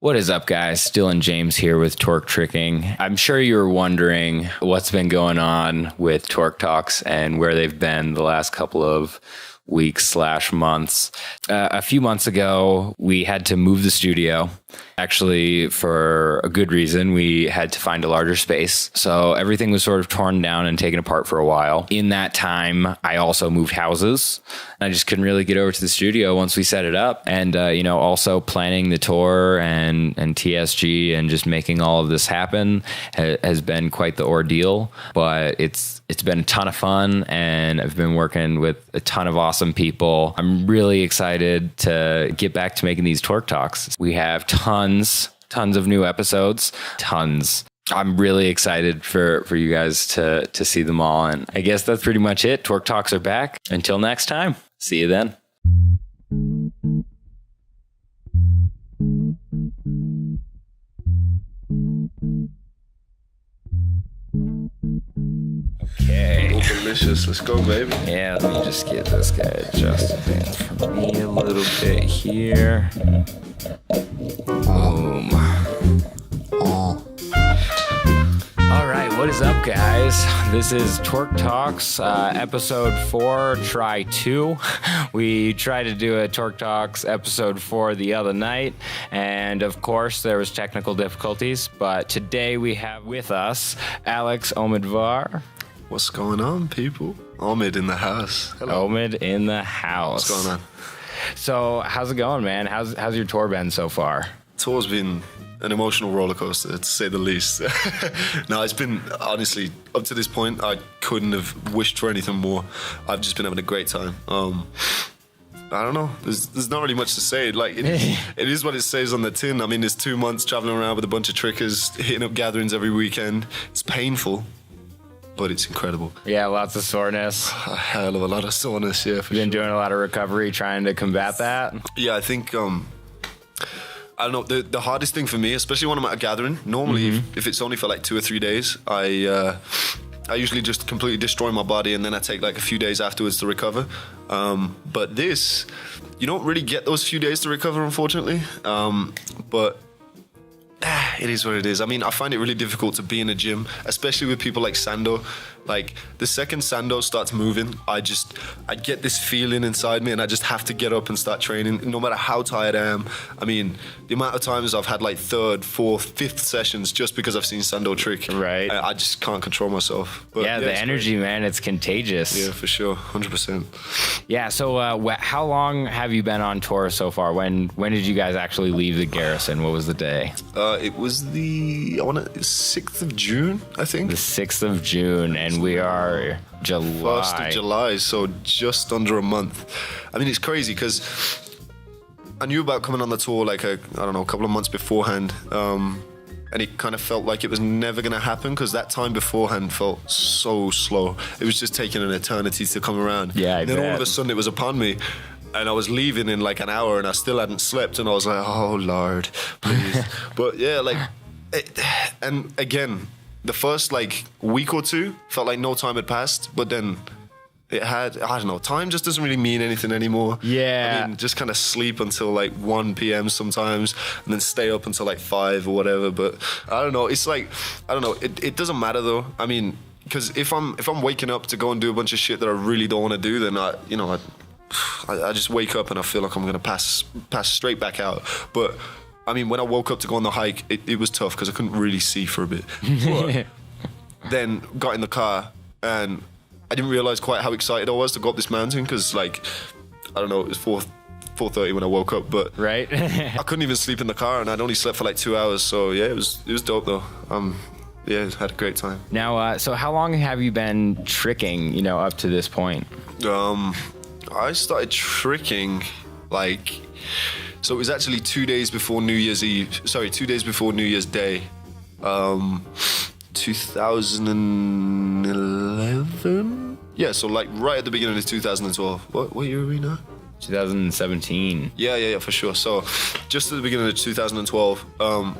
What is up, guys? Dylan James here with TorqueTricking. I'm sure you're wondering what's been going on with TorqueTalks and where they've been the last couple of weeks/months. A few months ago, we had to move the studio. Actually, for a good reason, we had to find a larger space. So everything was sort of torn down and taken apart for a while. In that time, I also moved houses. I just couldn't really get over to the studio once we set it up. And, also planning the tour and TSG and just making all of this happen has been quite the ordeal. But it's been a ton of fun, and I've been working with a ton of awesome people. I'm really excited to get back to making these Torque Talks. We have tons of new episodes, tons. I'm really excited for you guys to see them all. And I guess that's pretty much it. Torque Talks are back. Until next time, see you then. Okay. Oh, delicious. Let's go, baby. Yeah, let me just get this guy adjusted for me a little bit here. Boom. Oh. All right, what is up, guys? This is Torque Talks, episode 4, try 2. We tried to do a Torque Talks episode 4 the other night, and of course there was technical difficulties, but today we have with us Alex Omidvar. What's going on, people? Omid in the house. Hello. Omid in the house. What's going on? So, how's it going, man? How's your tour been so far? Tour's been an emotional roller coaster, to say the least. No, it's been, honestly, up to this point, I couldn't have wished for anything more. I've just been having a great time. I don't know. There's not really much to say. Like, it is what it says on the tin. I mean, there's 2 months traveling around with a bunch of trickers, hitting up gatherings every weekend. It's painful, but it's incredible. Yeah, lots of soreness. A hell of a lot of soreness, yeah, for You've been sure. doing a lot of recovery, trying to combat that. Yeah, I think, I don't know, the hardest thing for me, especially when I'm at a gathering, normally if it's only for like 2 or 3 days, I usually just completely destroy my body, and then I take like a few days afterwards to recover. But this, you don't really get those few days to recover, unfortunately. But it is what it is. I mean, I find it really difficult to be in a gym, especially with people like Sando. Like, the second Sando starts moving, I get this feeling inside me, and I just have to get up and start training, no matter how tired I am. I mean, the amount of times I've had like 3rd, 4th, 5th sessions just because I've seen Sando trick. Right. I just can't control myself. But Yeah, the energy, man, it's contagious. Yeah, for sure, 100%. Yeah, so how long have you been on tour so far? When did you guys actually leave the garrison? What was the day? It was the 6th of June, I think. The 6th of June, and we are July. 1st of July, so just under a month. I mean, it's crazy because I knew about coming on the tour like a couple of months beforehand, and it kind of felt like it was never going to happen because that time beforehand felt so slow. It was just taking an eternity to come around. Yeah, and then all of a sudden it was upon me, and I was leaving in like an hour, and I still hadn't slept, and I was like, oh Lord, please. But yeah, like, and again, the first like week or 2 felt like no time had passed, but then it had, I don't know, time just doesn't really mean anything anymore. Yeah. I mean, just kind of sleep until like 1 p.m. sometimes, and then stay up until like 5 or whatever. But I don't know, it's like, I don't know, it doesn't matter though. I mean, because if I'm waking up to go and do a bunch of shit that I really don't want to do, then I just wake up and I feel like I'm going to pass straight back out. But I mean, when I woke up to go on the hike, it was tough because I couldn't really see for a bit. But then got in the car, and I didn't realize quite how excited I was to go up this mountain because, like, I don't know, it was 4:30 when I woke up, but right. I couldn't even sleep in the car, and I'd only slept for like 2 hours. So yeah, it was dope though. Yeah, had a great time. Now, so how long have you been tricking, up to this point? I started tricking like, so it was actually 2 days before New Year's Eve. Sorry, 2 days before New Year's Day, 2011. Yeah, so like right at the beginning of 2012. What year are we now? 2017. Yeah, for sure. So just at the beginning of 2012.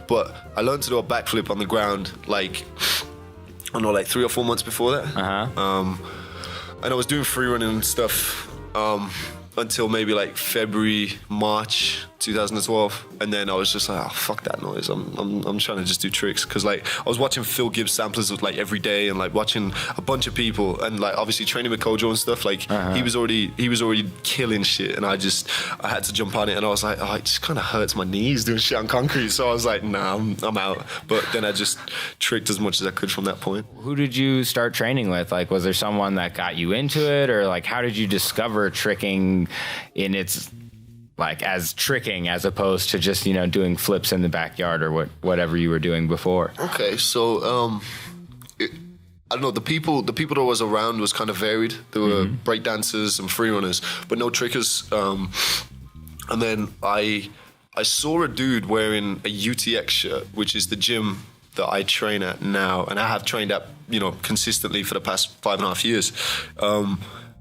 But I learned to do a backflip on the ground like, I don't know, like 3 or 4 months before that. And I was doing free running and stuff until maybe like February, March 2012, and then I was just like, oh, fuck that noise. I'm trying to just do tricks, because like I was watching Phil Gibbs samplers like every day, and like watching a bunch of people, and like obviously training with Kojo and stuff. Like he was already killing shit, and I had to jump on it, and I was like, oh, it just kind of hurts my knees doing shit on concrete. So I was like, nah, I'm out. But then I just tricked as much as I could from that point. Who did you start training with? Like, was there someone that got you into it, or like how did you discover tricking in its like as tricking as opposed to just, you know, doing flips in the backyard or whatever you were doing before? Okay, so I don't know, the people that was around was kind of varied. There were break dancers and free runners, but no trickers. And then I saw a dude wearing a UTX shirt, which is the gym that I train at now, and I have trained at, you know, consistently for the past 5.5 years.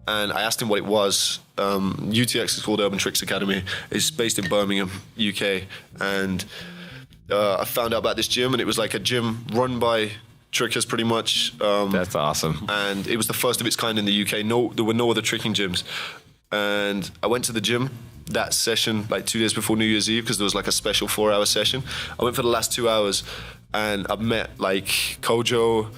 And I asked him what it was. UTX is called Urban Tricks Academy. It's based in Birmingham, UK. And I found out about this gym, and it was like a gym run by trickers pretty much. That's awesome. And it was the first of its kind in the UK. There were no other tricking gyms. And I went to the gym that session like 2 days before New Year's Eve, because there was like a special 4-hour session. I went for the last 2 hours, and I met like Kojo,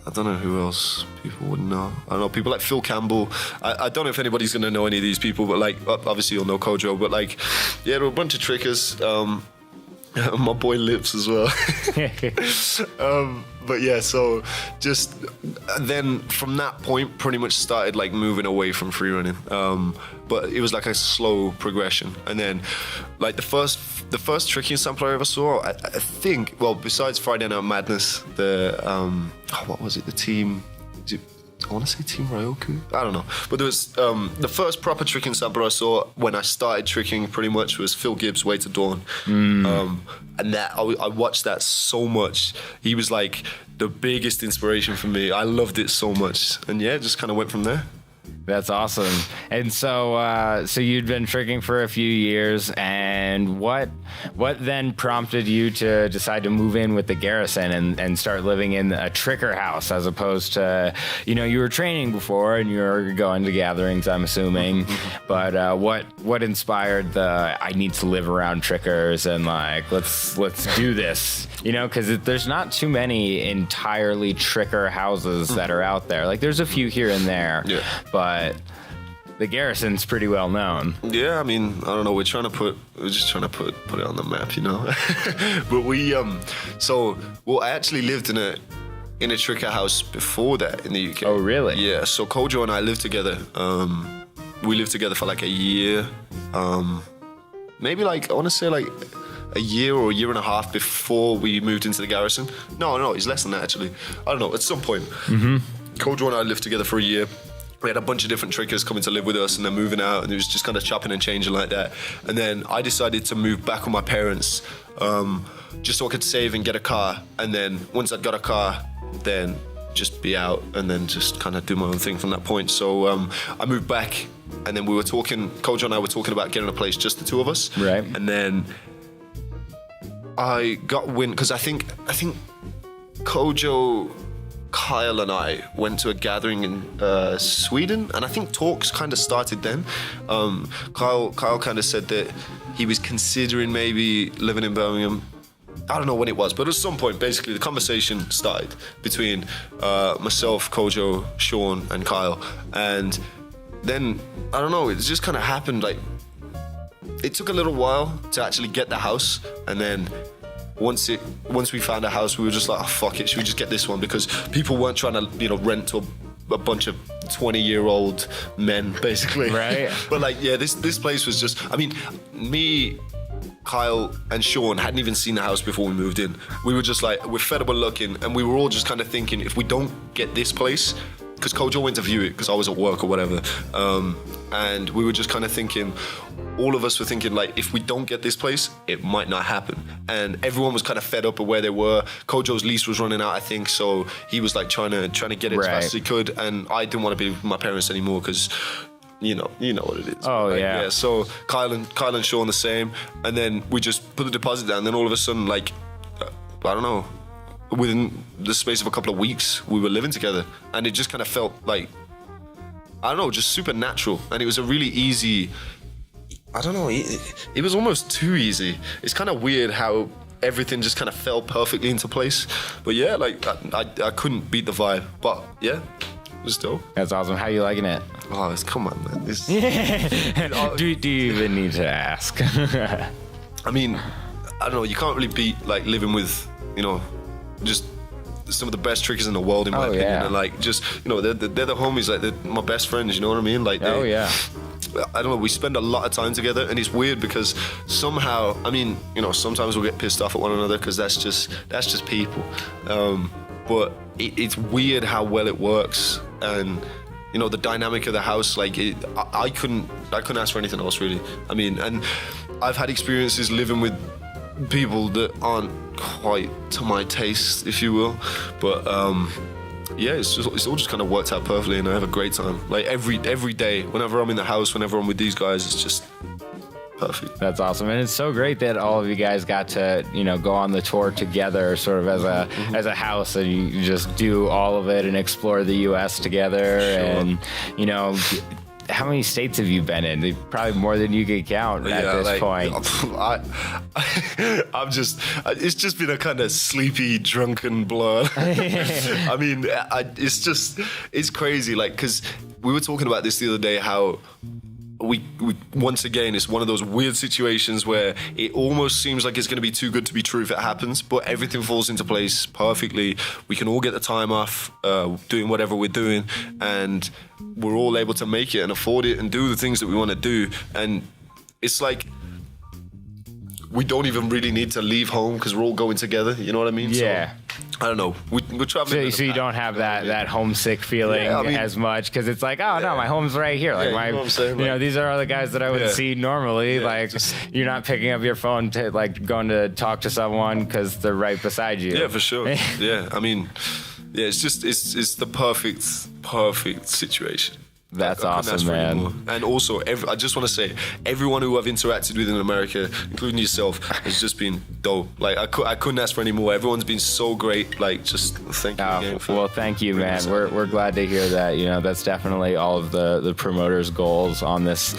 I don't know who else people would know. I don't know, people like Phil Campbell. I don't know if anybody's going to know any of these people, but like, obviously you'll know Kojo, but like, yeah, there were a bunch of trickers. My boy Lips as well. But yeah, so just then from that point pretty much started like moving away from free running. But it was like a slow progression. And then like the first tricking sampler I ever saw, I think, well, besides Friday Night Madness, what was it? The team, I want to say Team Ryoku? I don't know. But there was the first proper tricking sampler I saw when I started tricking pretty much was Phil Gibbs' Way to Dawn. And that I watched that so much. He was like the biggest inspiration for me. I loved it so much. And yeah, just kind of went from there. That's awesome. And so you'd been tricking for a few years, and what then prompted you to decide to move in with the Garrison and start living in a tricker house, as opposed to, you know, you were training before and you were going to gatherings, I'm assuming, but what inspired the I need to live around trickers and like let's do this, you know, because there's not too many entirely tricker houses that are out there. Like there's a few here and there, but the Garrison's pretty well known. Yeah, I mean, I don't know. We're just trying to put it on the map, you know. But I actually lived in a tricker house before that in the UK. Oh, really? Yeah. So Kojo and I lived together. We lived together for like a year. Maybe like I want to say like a year or a year and a half before we moved into the Garrison. No, it's less than that actually. I don't know. At some point, Kojo and I lived together for a year. We had a bunch of different trickers coming to live with us and then moving out, and it was just kind of chopping and changing like that. And then I decided to move back with my parents, just so I could save and get a car. And then once I'd got a car, then just be out and then just kind of do my own thing from that point. So I moved back, and then Kojo and I were talking about getting a place, just the two of us. Right. And then I got wind, because I think Kojo, Kyle and I went to a gathering in Sweden, and I think talks kind of started then. Kyle kind of said that he was considering maybe living in Birmingham. I don't know when it was, but at some point, basically, the conversation started between myself, Kojo, Sean, and Kyle. And then, I don't know, it just kind of happened. Like, it took a little while to actually get the house, and then once we found a house, we were just like, oh, fuck it, should we just get this one? Because people weren't trying to, you know, rent to a bunch of 20-year-old men, basically. Right. But like, yeah, this place was just, I mean, me, Kyle, and Sean hadn't even seen the house before we moved in. We were just like, we're fed up with looking, and we were all just kind of thinking, if we don't get this place, because Kojo went to view it because I was at work or whatever, and we were just kind of thinking, all of us were thinking, like, if we don't get this place, it might not happen. And everyone was kind of fed up of where they were. Kojo's lease was running out, I think, so he was like trying to get it as fast as he could, and I didn't want to be with my parents anymore because you know what it is. Oh, like, yeah. So Kyle and Sean the same, and then we just put the deposit down. Then all of a sudden, like, I don't know, within the space of a couple of weeks, we were living together, and it just kind of felt like, I don't know, just super natural, and it was a really easy I don't know. It was almost too easy. It's kind of weird how everything just kind of fell perfectly into place. But yeah, like I couldn't beat the vibe. But yeah, it was dope. That's awesome. How you liking it? Oh, come on, man. Do you even need to ask? I mean, I don't know. You can't really beat like living with, just some of the best trickers in the world, in my opinion. Yeah. And like, just they're the homies. Like, they're my best friends. You know what I mean? Like, yeah. I don't know, we spend a lot of time together, and it's weird because somehow, I mean, sometimes we'll get pissed off at one another because that's just people. But it's weird how well it works, and the dynamic of the house. Like, I couldn't ask for anything else, really. I mean, and I've had experiences living with people that aren't quite to my taste, if you will, but yeah, it's all just kind of worked out perfectly, and I have a great time. Like every day, whenever I'm in the house, whenever I'm with these guys, it's just perfect. That's awesome, and it's so great that all of you guys got to go on the tour together, sort of as a house, and you just do all of it and explore the U.S. together. Sure. And how many states have you been in? Probably more than you could count at this point. It's just been a kind of sleepy, drunken blur. I mean, it's crazy. Like, because we were talking about this the other day, how we once again, it's one of those weird situations where it almost seems like it's going to be too good to be true if it happens, but everything falls into place perfectly. We can all get the time off, doing whatever we're doing, and we're all able to make it and afford it and do the things that we want to do. And it's like we don't even really need to leave home because we're all going together. You know what I mean? Yeah. So, I don't know. We're traveling. So you don't have that homesick feeling as much, because it's like, oh no, my home's right here. Like, you know what I'm saying? These are all the guys that I would see normally. Like, you're not picking up your phone to going to talk to someone because they're right beside you. Yeah, for sure. Yeah, I mean, yeah, it's the perfect situation. That's awesome, man. And also, I just want to say, everyone who I've interacted with in America, including yourself, has just been dope. Like, I couldn't ask for any more. Everyone's been so great. Like, just thank you again. Well, thank you, man. We're glad to hear that. That's definitely all of the promoters' goals on this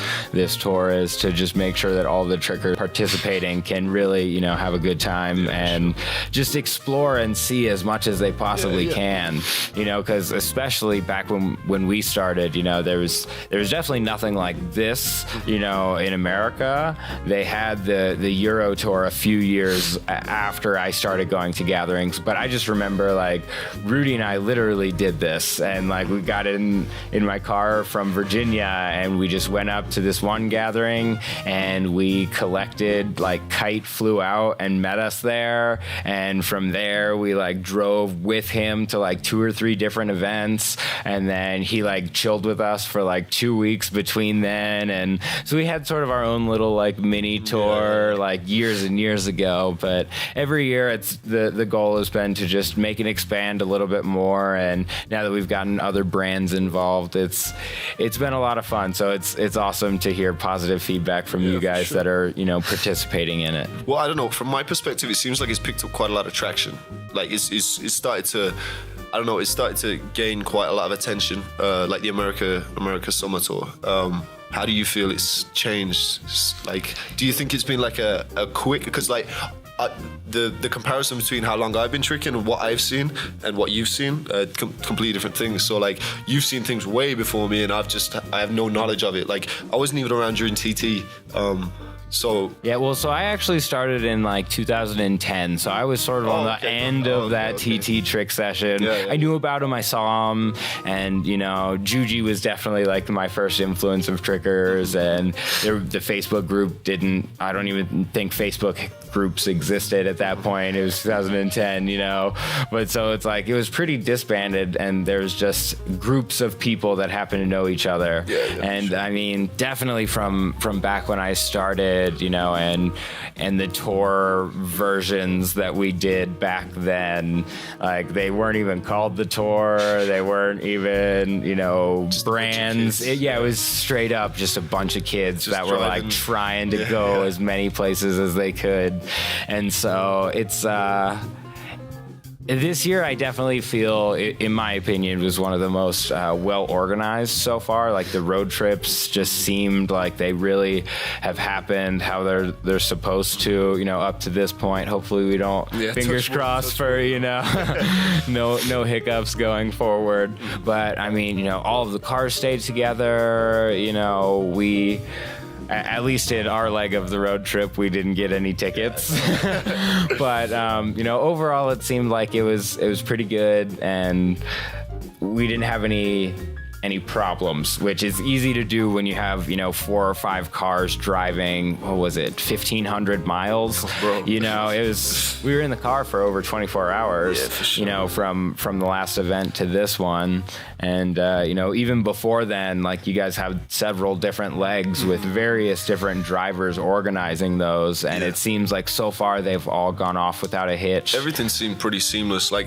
tour, is to just make sure that all the trickers participating can really, have a good time and just explore and see as much as they possibly can. Because especially back when we started, there was definitely nothing like this, in America. They had the Euro tour a few years after I started going to gatherings, but I just remember, like, Rudy and I literally did this, and like we got in my car from Virginia, and we just went up to this one gathering, and we collected, like, Kite flew out and met us there, and from there we like drove with him to like 2 or 3 different events, and then he like chilled with us for like 2 weeks between then. And so we had sort of our own little like mini tour like years and years ago, but every year it's the goal has been to just make it expand a little bit more. And now that we've gotten other brands involved, it's been a lot of fun. So it's awesome to hear positive feedback from you guys that are participating in it. Well, I don't know, from my perspective, it seems like it's picked up quite a lot of traction. Like it's started to, I don't know, it started to gain quite a lot of attention, like the America Summer Tour. How do you feel it's changed? Like, do you think it's been like a quick, because like the comparison between how long I've been tricking and what I've seen and what you've seen, completely different things. So like, you've seen things way before me, and I have no knowledge of it. Like, I wasn't even around during TT. So I actually started in like 2010, so I was sort of on the end of that TT trick session. I knew about him, I saw him, and Juji was definitely like my first influence of trickers, and the Facebook group I don't even think Facebook groups existed at that point. It was 2010, but so it's like it was pretty disbanded, and there's just groups of people that happen to know each other. I mean, definitely from back when I started, and the tour versions that we did back then, like, they weren't even called the tour, they weren't even just brands. It was straight up just a bunch of kids that were like trying to go as many places as they could. And so This year, I definitely feel, in my opinion, was one of the most well organized so far. Like the road trips just seemed like they really have happened how they're supposed to. You know, up to this point. Hopefully, we don't. Fingers crossed for no hiccups going forward. But I mean, you know, all of the cars stayed together. You know, we. At least in our leg of the road trip, we didn't get any tickets. But, you know, overall, it seemed like it was pretty good, and we didn't have any problems, which is easy to do when you have, you know, 4 or 5 cars driving, what was it, 1,500 miles? Bro. You know, we were in the car for over 24 hours, for sure. You know, from the last event to this one. And, you know, even before then, like, you guys have several different legs with various different drivers organizing those. And it seems like so far they've all gone off without a hitch. Everything seemed pretty seamless. Like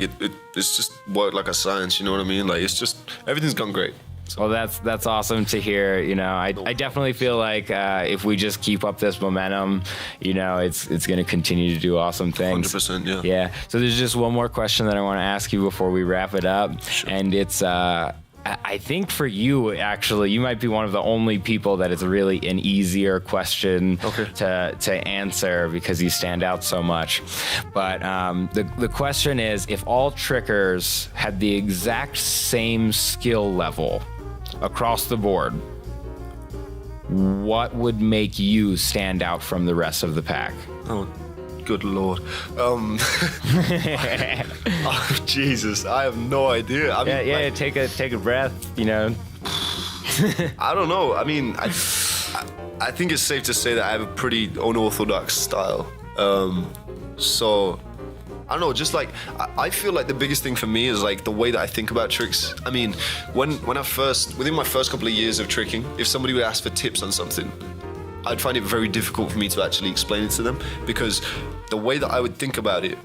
it's just worked like a science, you know what I mean? Like it's just, everything's gone great. Well, that's awesome to hear. You know, I definitely feel like if we just keep up this momentum, you know, it's going to continue to do awesome things. 100%, yeah. Yeah. So there's just one more question that I want to ask you before we wrap it up. Sure. And it's, I think for you, actually, you might be one of the only people that it's really an easier question to answer because you stand out so much. But the question is, if all trickers had the exact same skill level across the board, what would make you stand out from the rest of the pack? Oh, good Lord. Oh, Jesus, I have no idea. I mean, like, take a breath, you know. I don't know. I mean, I think it's safe to say that I have a pretty unorthodox style. So I don't know, just like, I feel like the biggest thing for me is like the way that I think about tricks. I mean, within my first couple of years of tricking, if somebody would ask for tips on something, I'd find it very difficult for me to actually explain it to them because the way that I would think about it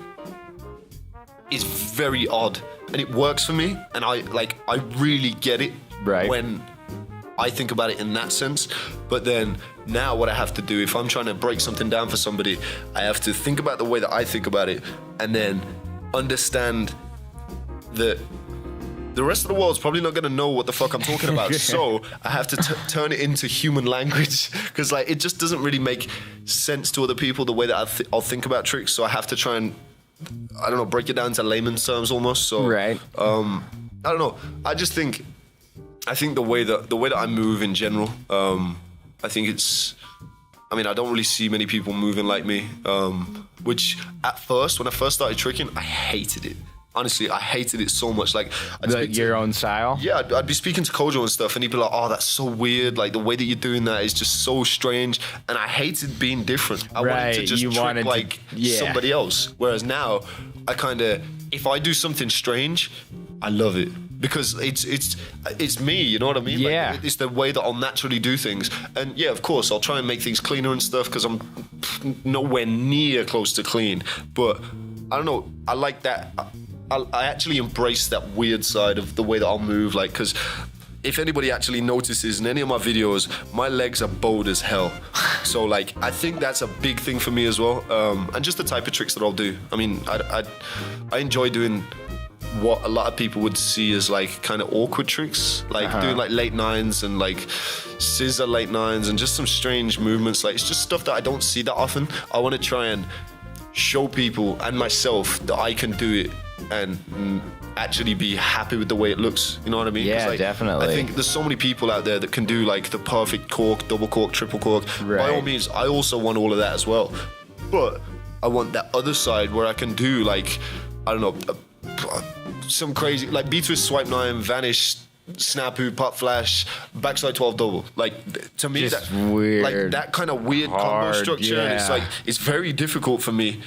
is very odd and it works for me. And I really get it when I think about it in that sense. But then now what I have to do, if I'm trying to break something down for somebody, I have to think about the way that I think about it and then understand that the rest of the world's probably not going to know what the fuck I'm talking about. So I have to turn it into human language because like it just doesn't really make sense to other people the way that I'll think about tricks. So I have to try and, I don't know, break it down to layman's terms almost. So I don't know. I think the way that I move in general, I think it's, I mean, I don't really see many people moving like me, which at first, when I first started tricking, I hated it. Honestly, I hated it so much. Like your own style? Yeah, I'd be speaking to Kojo and stuff, and he'd be like, "Oh, that's so weird. Like the way that you're doing that is just so strange." And I hated being different. I wanted to just trick like somebody else. Whereas now, I kind of, if I do something strange, I love it because it's me. You know what I mean? Yeah. Like, it's the way that I'll naturally do things. And yeah, of course, I'll try and make things cleaner and stuff because I'm nowhere near close to clean. But I don't know. I like that. I actually embrace that weird side of the way that I'll move, like, because if anybody actually notices in any of my videos, my legs are bowed as hell. So, like, I think that's a big thing for me as well, and just the type of tricks that I'll do. I mean, I enjoy doing what a lot of people would see as, like, kind of awkward tricks, like doing, like, late nines and, like, scissor late nines and just some strange movements. Like, it's just stuff that I don't see that often. I want to try and show people and myself that I can do it and actually be happy with the way it looks. You know what I mean? Yeah, like, definitely. I think there's so many people out there that can do like the perfect cork, double cork, triple cork. By all means, I also want all of that as well. But I want that other side where I can do like, I don't know, some crazy, like B-twist, swipe 9, vanish, snapu, pop flash, backside 12 double. Like to me, just that weird, like that kind of weird combo structure. Yeah. And it's like, it's very difficult for me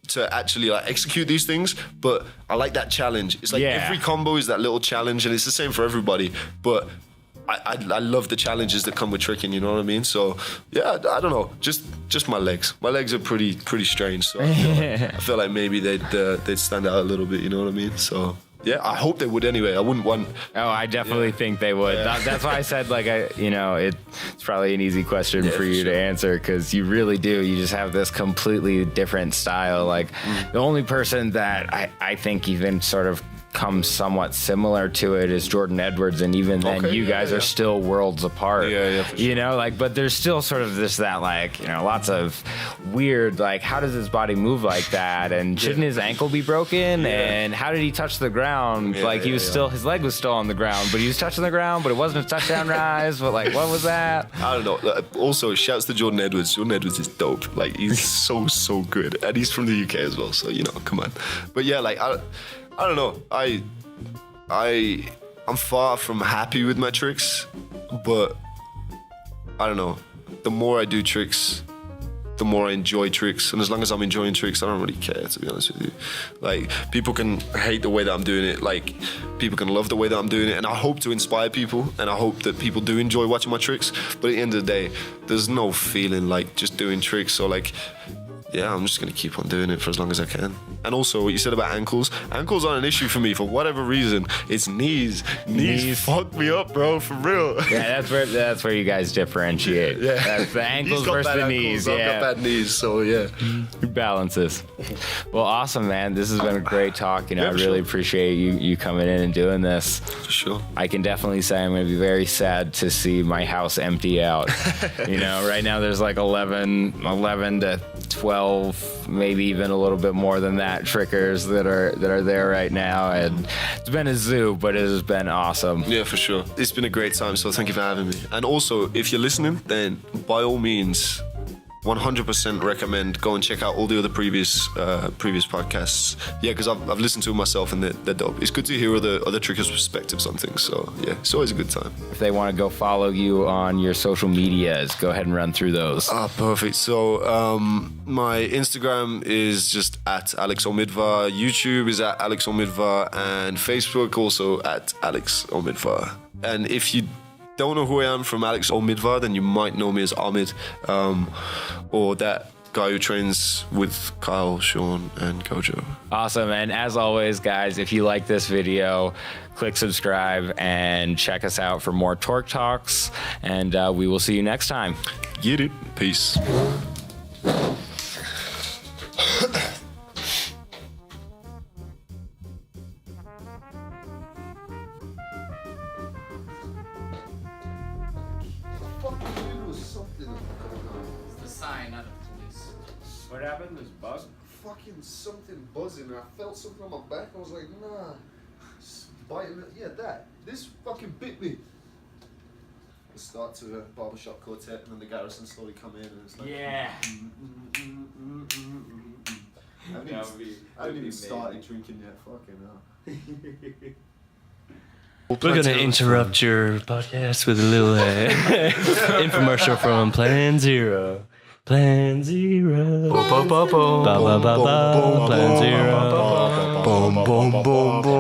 to actually like execute these things, but I like that challenge. It's like every combo is that little challenge, and it's the same for everybody. But I love the challenges that come with tricking. You know what I mean? So yeah, I don't know. Just my legs. My legs are pretty strange. So I feel like maybe they'd stand out a little bit. You know what I mean? So Yeah, I hope they would anyway. I wouldn't want. Oh, I definitely think they would. That's why I said, like, it's probably an easy question for you to answer, because you really do. You just have this completely different style. Like, the only person that I think even sort of comes somewhat similar to it is Jordan Edwards, and even then you guys are still worlds apart. For sure. But there's still sort of that, lots of weird, like, how does his body move like that, and shouldn't his ankle be broken, and how did he touch the ground? He was still, his leg was still on the ground, but he was touching the ground, but it wasn't a touchdown rise. But like, what was that? I don't know. Also, shouts to Jordan Edwards. Jordan Edwards is dope. Like, he's so good, and he's from the UK as well, so come on. But yeah, like, I don't know. I'm far from happy with my tricks, but I don't know. The more I do tricks, the more I enjoy tricks. And as long as I'm enjoying tricks, I don't really care, to be honest with you. Like, people can hate the way that I'm doing it. Like, people can love the way that I'm doing it. And I hope to inspire people. And I hope that people do enjoy watching my tricks. But at the end of the day, there's no feeling like just doing tricks or like... Yeah, I'm just going to keep on doing it for as long as I can. And also, what you said about ankles aren't an issue for me for whatever reason. It's knees. Knees fuck me up, bro, for real. Yeah, that's where you guys differentiate. Yeah. That's the ankles versus the knees. I've got bad knees, so yeah. Balances. Well, awesome, man. This has been a great talk. I really appreciate you coming in and doing this. For sure. I can definitely say I'm going to be very sad to see my house empty out. Right now there's like 11 to 12, maybe even a little bit more than that, trickers that are there right now, and it's been a zoo, but it has been awesome. Yeah, for sure. It's been a great time, so thank you for having me. And also, if you're listening, then by all means, 100% recommend go and check out all the other previous podcasts. Yeah, because I've listened to them myself, and they're dope. It's good to hear other trickers' perspectives on things. So yeah, it's always a good time. If they want to go follow you on your social medias, go ahead and run through those. Perfect. So my Instagram is just at Alex Omidvar. YouTube is at Alex Omidvar, and Facebook also at Alex Omidvar. And if you don't know who I am from Alex Omidvar, then you might know me as Omid, or that guy who trains with Kyle, Sean, and Kojo. Awesome. And as always, guys, if you like this video, click subscribe and check us out for more Torque Talks, and we will see you next time. Get it. Peace. What happened? This bug? Fucking something buzzing. I felt something on my back. I was like, nah. It's biting. Yeah, that. This fucking bit me. The start to a barbershop quartet, and then the Garrison slowly come in, and it's like... Yeah. I haven't even started drinking yet. Fucking hell. We're going to interrupt your podcast with a little infomercial from Plan Zero. Plan Zero. Plan Zero.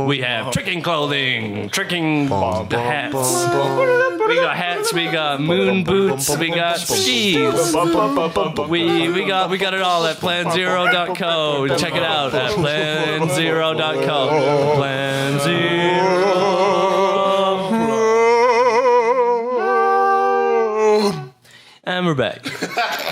We have tricking clothing, tricking hats. We got hats, we got moon boots, we got skis. We got it all at planzero.co. Check it out at planzero.co. Plan Zero. And we're back.